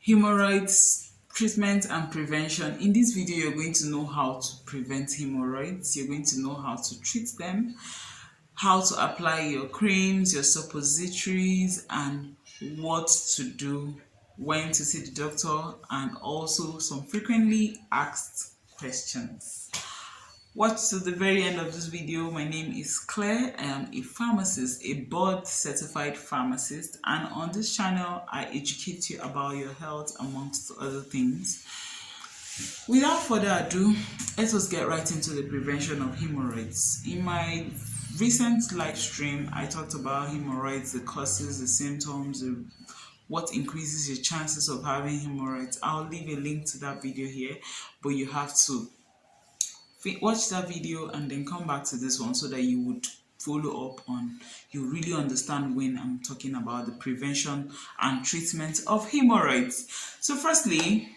Hemorrhoids treatment and prevention. In this video, you're going to know how to prevent hemorrhoids. You're going to know how to treat them, how to apply your creams, your suppositories, and what to do, when to see the doctor, and also some frequently asked questions. Watch to the very end of this video. My name is Claire. I am a pharmacist, a board certified pharmacist, and on this channel I educate you about your health amongst other things. Without further ado, let us get right into the prevention of hemorrhoids. In my recent live stream, I talked about hemorrhoids, the causes, the symptoms, what increases your chances of having hemorrhoids. I'll leave a link to that video here, but you have to watch that video and then come back to this one so that you would follow up on, you really understand when I'm talking about the prevention and treatment of hemorrhoids. So firstly,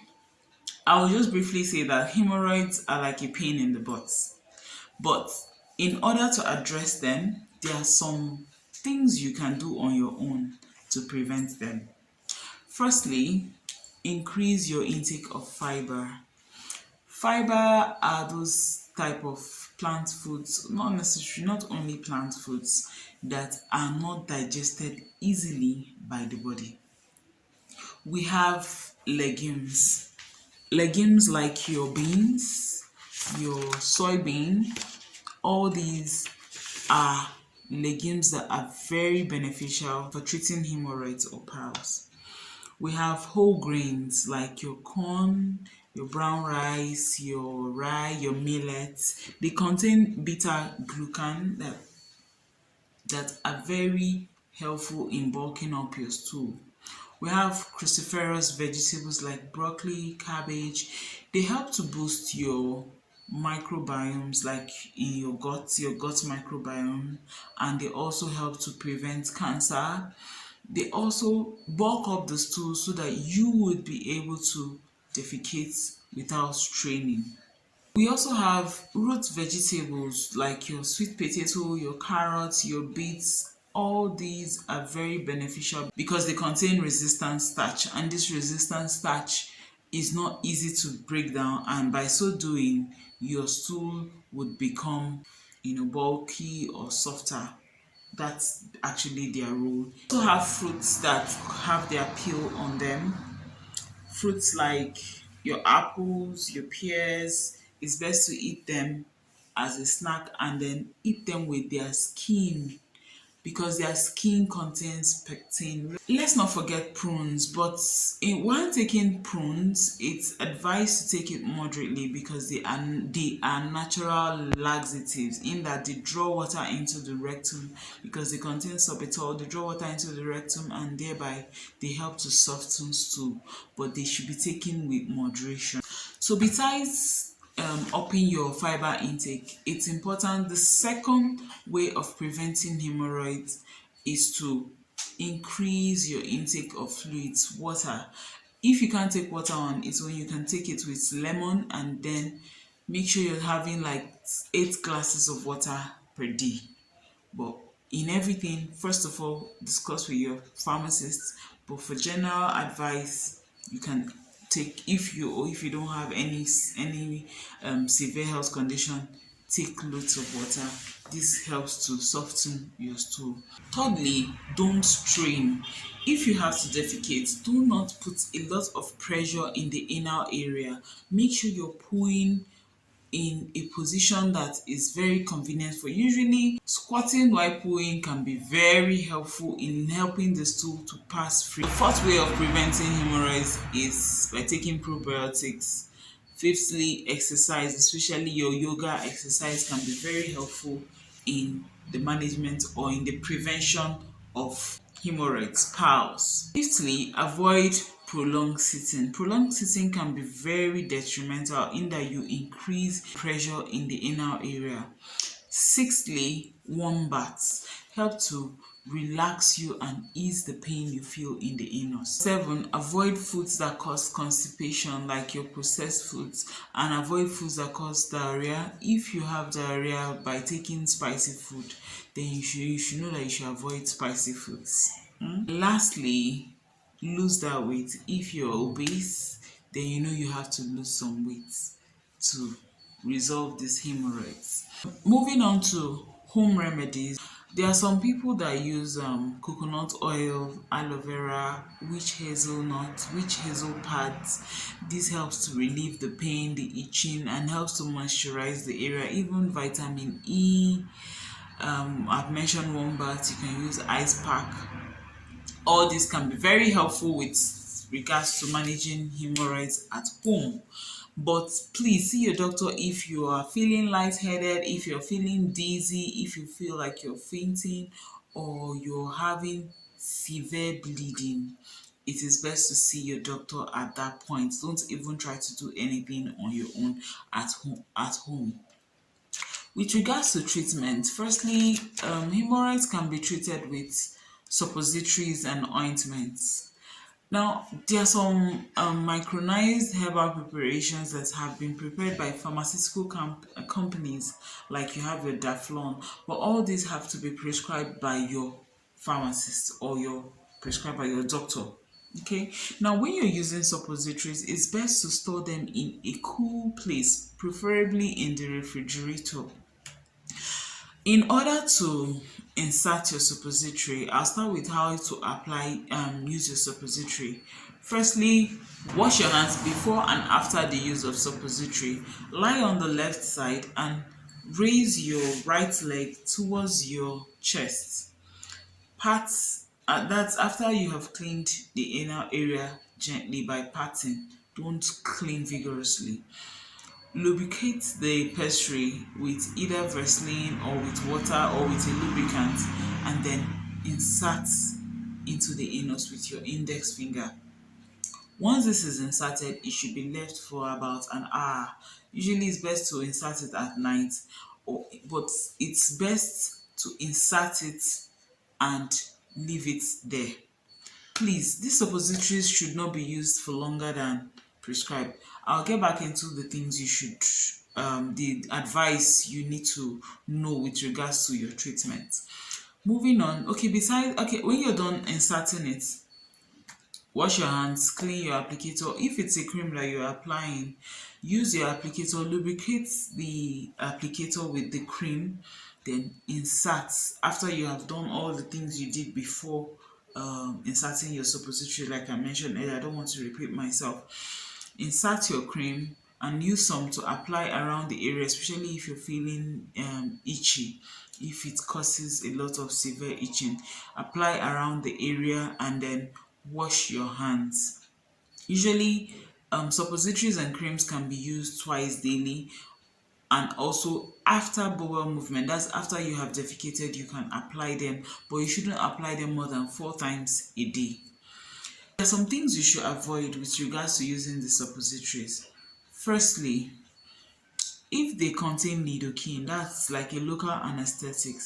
I will just briefly say that hemorrhoids are like a pain in the butt, but in order to address them, there are some things you can do on your own to prevent them. Firstly, increase your intake of fiber. Fiber are those type of plant foods, not only plant foods, that are not digested easily by the body. We have legumes. Legumes like your beans, your soybean, all these are legumes that are very beneficial for treating hemorrhoids or piles. We have whole grains like your corn, your brown rice, your rye, your millets. They contain beta glucan that are very helpful in bulking up your stool. We have cruciferous vegetables like broccoli, cabbage. They help to boost your microbiomes, like in your gut microbiome, and they also help to prevent cancer. They also bulk up the stool so that you would be able to defecate without straining. We also have root vegetables like your sweet potato, your carrots, your beets. All these are very beneficial because they contain resistant starch, and this resistant starch is not easy to break down, and by so doing your stool would become bulky or softer. That's actually their role. We also have fruits that have their peel on them. Fruits like your apples, your pears, it's best to eat them as a snack and then eat them with their skin because their skin contains pectin. Let's not forget prunes, but while taking prunes, it's advised to take it moderately because they are natural laxatives, in that they draw water into the rectum because they contain sorbitol. They draw water into the rectum and thereby they help to soften stool, but they should be taken with moderation. So besides upping your fiber intake, it's important. The second way of preventing hemorrhoids is to increase your intake of fluids, water. If you can't take water on its own, you can take it with lemon, and then make sure you're having like 8 glasses of water per day. But in everything, first of all, discuss with your pharmacist. But for general advice, you can take, if you don't have any severe health condition, take loads of water. This helps to soften your stool. Thirdly, don't strain. If you have to defecate, do not put a lot of pressure in the anal area. Make sure you're pulling in a position that is very convenient for you. Usually, squatting while pooing can be very helpful in helping the stool to pass free. The fourth way of preventing hemorrhoids is by taking probiotics. Fifthly, exercise, especially your yoga exercise, can be very helpful in the management or in the prevention of hemorrhoids, piles. Fifthly, avoid prolonged sitting. Prolonged sitting can be very detrimental in that you increase pressure in the anal area. Sixthly, warm baths help to relax you and ease the pain you feel in the anus. 7, avoid foods that cause constipation like your processed foods, and avoid foods that cause diarrhea. If you have diarrhea by taking spicy food, then you should know that you should avoid spicy foods. Lastly, lose that weight. If you're obese, then you know you have to lose some weight to resolve these hemorrhoids. Moving on to home remedies, there are some people that use coconut oil, aloe vera, witch hazelnut, witch hazel pads. This helps to relieve the pain, the itching, and helps to moisturize the area. Even vitamin E. I've mentioned warm baths. You can use ice pack. All this can be very helpful with regards to managing hemorrhoids at home. But please see your doctor if you are feeling lightheaded, if you're feeling dizzy, if you feel like you're fainting, or you're having severe bleeding. It is best to see your doctor at that point. Don't even try to do anything on your own at home. With regards to treatment, firstly, hemorrhoids can be treated with suppositories and ointments. Now, there are some micronized herbal preparations that have been prepared by pharmaceutical companies, like you have your Daflon, but all these have to be prescribed by your pharmacist or your prescribed by your doctor. Okay, now when you're using suppositories, it's best to store them in a cool place, preferably in the refrigerator. In order to insert your suppository, I'll start with how to use your suppository. Firstly, wash your hands before and after the use of suppository. Lie on the left side and raise your right leg towards your chest. That's after you have cleaned the inner area gently by patting. Don't clean vigorously. Lubricate the pessary with either Vaseline or with water or with a lubricant, and then insert into the anus with your index finger. Once this is inserted, it should be left for about an hour. Usually it's best to insert it at night, but it's best to insert it and leave it there. Please, these suppositories should not be used for longer than prescribed. I'll get back into the things you should, the advice you need to know with regards to your treatment. Moving on, when you're done inserting it, wash your hands, clean your applicator. If it's a cream that you're applying, use your applicator, lubricate the applicator with the cream, then insert after you have done all the things you did before inserting your suppository. Like I mentioned earlier, I don't want to repeat myself. Insert your cream and use some to apply around the area, especially if you're feeling itchy. If it causes a lot of severe itching, apply around the area and then wash your hands. Usually, suppositories and creams can be used twice daily, and also after bowel movement. That's after you have defecated, you can apply them, but you shouldn't apply them more than 4 times a day. There are some things you should avoid with regards to using the suppositories. Firstly, if they contain lidocaine, that's like a local anesthetic,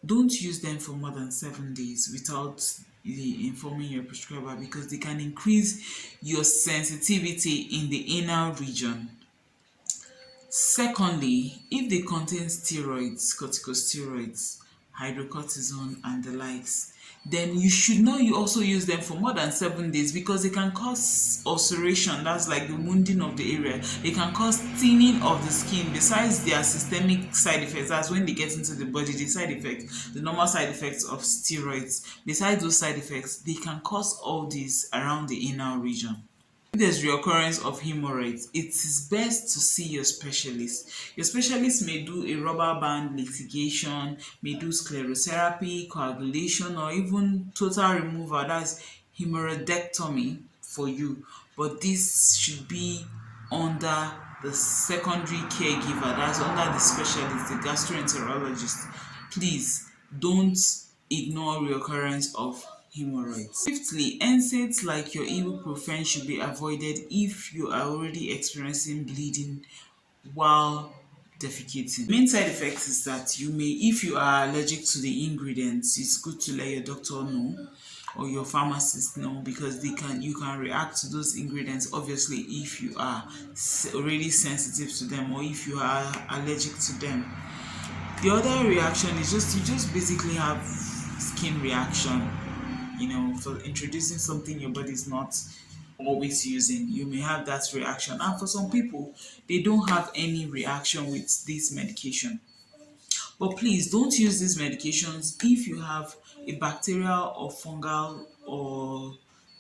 don't use them for more than 7 days without informing your prescriber, because they can increase your sensitivity in the anal region. Secondly, if they contain steroids, corticosteroids, hydrocortisone and the likes, then you should not also use them for more than 7 days, because they can cause ulceration, that's like the wounding of the area. They can cause thinning of the skin. Besides their systemic side effects, that's when they get into the body, the side effects, the normal side effects of steroids. Besides those side effects, they can cause all these around the anal region. If there's reoccurrence of hemorrhoids, it is best to see your specialist. Your specialist may do a rubber band litigation, may do sclerotherapy, coagulation, or even total removal, that's hemorrhoidectomy for you. But this should be under the secondary caregiver, that's under the specialist, the gastroenterologist. Please don't ignore reoccurrence of hemorrhoids. Fifthly, NSAIDs like your ibuprofen should be avoided if you are already experiencing bleeding while defecating. The main side effect is that if you are allergic to the ingredients, it's good to let your doctor know or your pharmacist know, because you can react to those ingredients, obviously, if you are already sensitive to them or if you are allergic to them. The other reaction is you just basically have skin reaction. for introducing something your body is not always using, you may have that reaction. And for some people, they don't have any reaction with this medication. But please don't use these medications if you have a bacterial or fungal or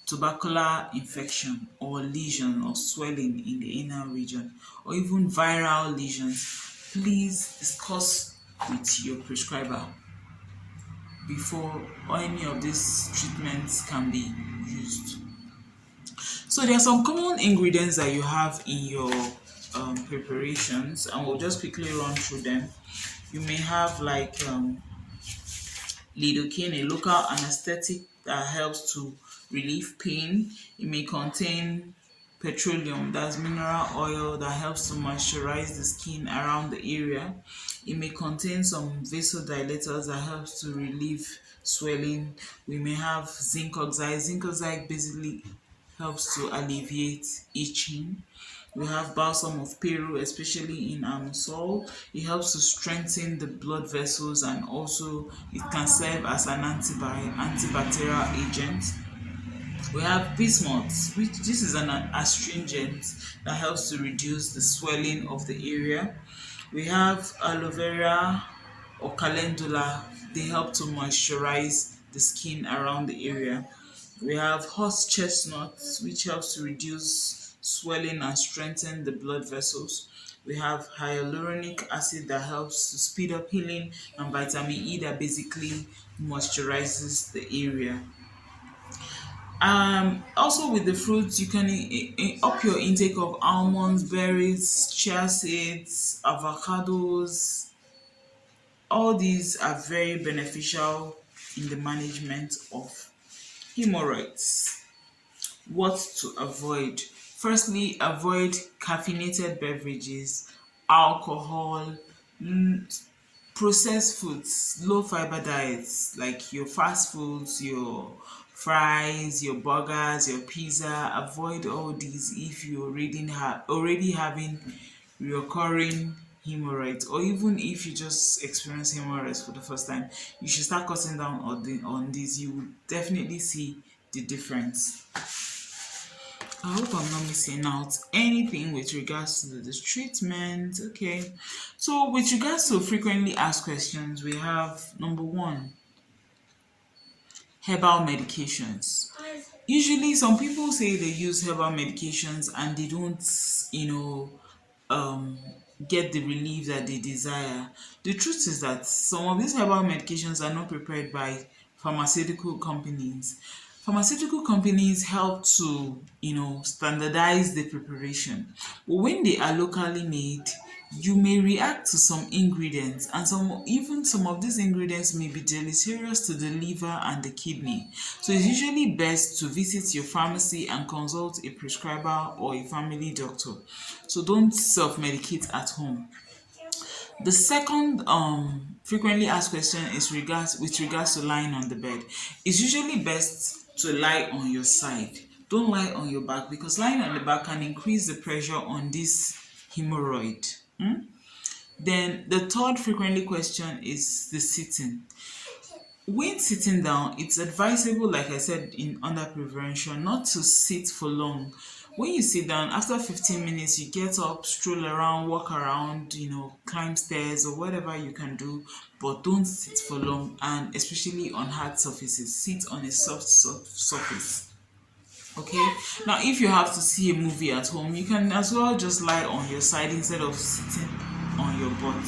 tubercular infection or lesion or swelling in the inner region or even viral lesions. Please discuss with your prescriber before any of these treatments can be used. So there are some common ingredients that you have in your preparations, and we'll just quickly run through them. You may have like lidocaine, a local anesthetic that helps to relieve pain. It may contain petroleum, that's mineral oil that helps to moisturize the skin around the area. It may contain some vasodilators that helps to relieve swelling. We may have zinc oxide. Zinc oxide basically helps to alleviate itching. We have balsam of Peru, especially in Anusol. It helps to strengthen the blood vessels, and also it can serve as an antibacterial agent. We have bismuth, which this is an astringent that helps to reduce the swelling of the area. We have aloe vera or calendula. They help to moisturize the skin around the area. We have horse chestnuts, which helps to reduce swelling and strengthen the blood vessels. We have hyaluronic acid that helps to speed up healing, and vitamin E that basically moisturizes the area. Also with the fruits, you can up your intake of almonds, berries, chia seeds, avocados. All these are very beneficial in the management of hemorrhoids. What to avoid? Firstly, avoid caffeinated beverages, alcohol, processed foods, low fiber diets like your fast foods, your fries, your burgers, your pizza. Avoid all these if you already having recurring hemorrhoids, or even if you just experience hemorrhoids for the first time. You should start cutting down on this. You will definitely see the difference. I hope I'm not missing out anything with regards to this treatment. Okay, so with regards to frequently asked questions, we have number one, herbal medications. Usually, some people say they use herbal medications and they don't, you know, um, get the relief that they desire. The truth is that some of these herbal medications are not prepared by pharmaceutical companies. Pharmaceutical companies help to, standardize the preparation. But when they are locally made, you may react to some ingredients, and some of these ingredients may be deleterious to the liver and the kidney. So it's usually best to visit your pharmacy and consult a prescriber or a family doctor. So don't self-medicate at home. The second frequently asked question is with regards to lying on the bed. It's usually best to lie on your side. Don't lie on your back, because lying on the back can increase the pressure on this hemorrhoid. Then the third frequently question is the sitting. When sitting down, it's advisable, like I said in under prevention, not to sit for long. When you sit down, after 15 minutes, you get up, stroll around, walk around, climb stairs or whatever you can do, but don't sit for long, and especially on hard surfaces. Sit on a soft surface. Okay, now if you have to see a movie at home, you can as well just lie on your side instead of sitting on your butt.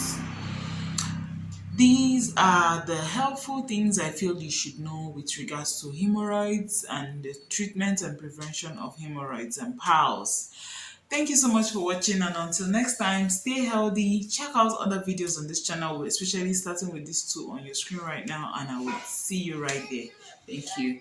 These are the helpful things I feel you should know with regards to hemorrhoids and the treatment and prevention of hemorrhoids and piles. Thank you so much for watching, and until next time, stay healthy. Check out other videos on this channel, especially starting with these two on your screen right now, and I will see you right there. Thank you.